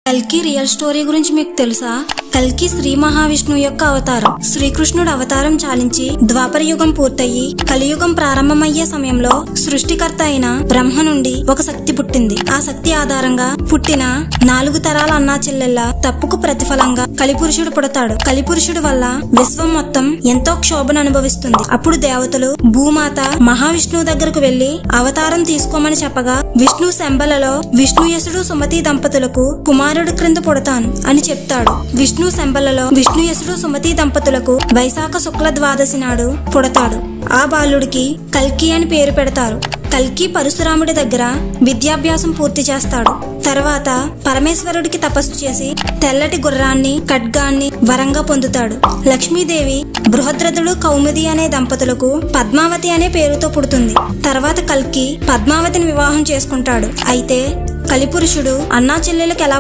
కల్కి real story గురించి మీకు తెలుసా? కల్కి శ్రీ మహావిష్ణువు యొక్క అవతారం. శ్రీకృష్ణుడు అవతారం చాలించి ద్వాపర యుగం పూర్తయి కలియుగం ప్రారంభమయ్యే సమయంలో సృష్టికర్త అయిన బ్రహ్మ నుండి ఒక శక్తి పుట్టింది. ఆ శక్తి ఆధారంగా పుట్టిన 4 తరాల అన్నా చెల్లెళ్ళ తప్పుకు ప్రతిఫలంగా కలిపురుషుడు పుడతాడు. కలిపురుషుడు వల్ల విశ్వం మొత్తం ఎంతో క్షోభను అనుభవిస్తుంది. అప్పుడు దేవతలు భూమాత మహావిష్ణువు దగ్గరకు వెళ్లి అవతారం తీసుకోమని చెప్పగా, విష్ణు శంబలలో విష్ణుయసుడు సుమతి దంపతులకు కుమారుడు క్రింద పుడతాను అని చెప్తాడు. విష్ణు శంబలలో విష్ణుయసుడు సుమతి దంపతులకు వైశాఖ శుక్ల ద్వాదశి నాడు పుడతాడు. ఆ బాలుడికి కల్కి అని పేరు పెడతారు. కల్కి పరశురాముడి దగ్గర విద్యాభ్యాసం పూర్తి చేస్తాడు. తర్వాత పరమేశ్వరుడికి తపస్సు చేసి తెల్లటి గుర్రాన్ని ఖడ్గాన్ని వరంగా పొందుతాడు. లక్ష్మీదేవి బృహద్రథుడు కౌముది అనే దంపతులకు పద్మావతి అనే పేరుతో పుడుతుంది. తర్వాత కల్కి పద్మావతిని వివాహం చేసుకుంటాడు. అయితే కలిపురుషుడు అన్నా చెల్లెలకు ఎలా